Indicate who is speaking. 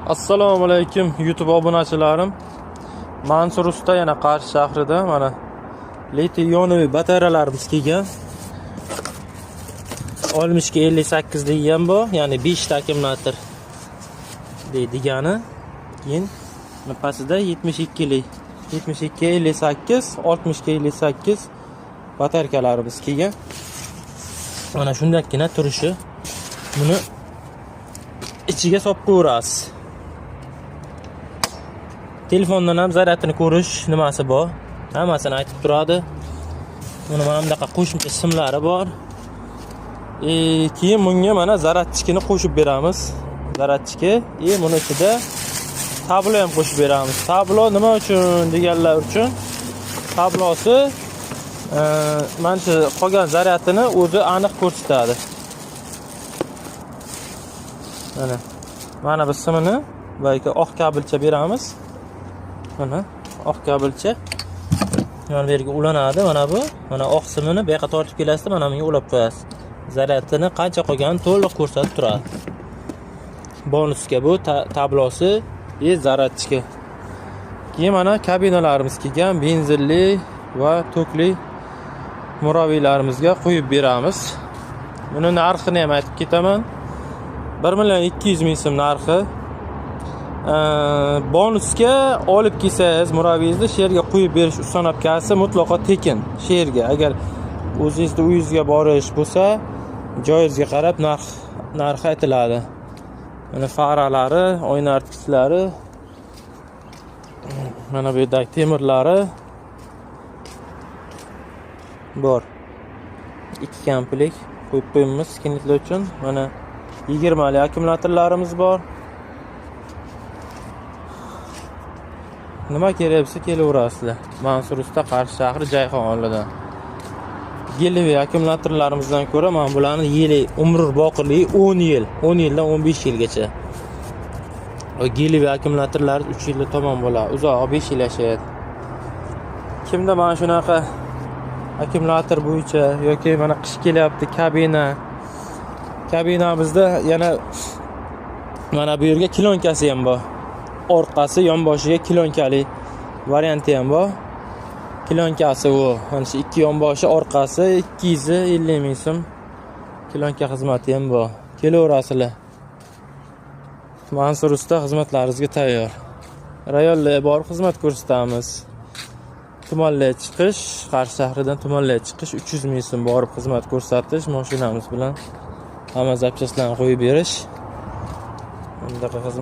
Speaker 1: Assalomu alaykum YouTube obunachilarim. Mansur usta yana Qarshi shahrida mana litiy-ionli batareyalarimiz kelgan. 60-58 degan bu, ya'ni 5 ta akkumulyator deydigani. Keyin pastida 72lik, 72-58, 60-58 batarkalarimiz kelgan. Mana shundakkina turishi. Buni ichiga solib qo'yasiz. Telefondan ham zaryadini ko'rish nimasi bor, hammasini aytib turadi. Buni mana bunaqa qo'shimcha simlari bor. Keyin bunga mana zaryadchikini qo'shib beramiz. Zaryadchiki, buni ichida tablo ham qo'shib beramiz. Tablo nima uchun deganlar uchun, tablosi mana shu qolgan zaryadini o'zi aniq ko'rsatadi. Mana biz simini balki oq kabelcha beramiz. Mana oq kabelcha yana bu yerga ulanadi. Mana bu, mana oq simini bu yoqqa tortib kelasiz, mana bunga ulab qo'yasiz. Zaryadini qancha qolganini to'liq ko'rsatib turadi. Bonusga bu tablosi, zaryadchiki. Keyin mana kabinalarimiz kelgan, benzinli va tokli muraviylarimizga qo'yib beramiz. Buni narxini ham aytib ketaman. 1.200.000 so'm narxi. Bonusga olib kelsangiz muraviyingizni shu yerga qo'yib berish ustanobkasi mutlaqo tekin. Shu yerga agar o'zingizning uyingizga borish bo'lsa, joyingizga qarab narxi aytiladi. Mana faralari, oyna artkislari, mana bu yerdagi temirlari bor. 2 komplet qo'yib qo'yamiz kinitlar uchun. Mana 20 li akkumulyatorlarimiz bor. Nima kerak bo'lsa kelaverasizlar. Mansur usta Qarshi shahri Jayxon oldidan. Gelivi akkumulyatorlarimizdan ko'ra mana bularni yili umr boqirligi 10 yil, 10 yildan 15 yilgacha. O gelivi akkumulyatorlar 3 yilda tamom bo'ladi, uzoq 5 yil yashaydi. Kimda mana shunaqa akkumulyator bo'yicha yoki mana qish kelyapti, kabinamizda yana mana bu yerga kilonkasi ham bor. Orqasi yonboshiga kilonkali varianti ham bor. Kilonkasi u, mana shu ikki yonboshi, orqasi 250.000 so'm kilonka xizmati ham bor. Kelaverasizlar. Mansur usta xizmatlaringizga tayyor. Rayonlarga borib xizmat ko'rsatamiz. Tumanlarga chiqish, Qarshi shahridan tumanlarga chiqish 300.000 so'm borib xizmat ko'rsatish, mashinamiz bilan hamma zapchastlarni qo'yib berish. Bundaqa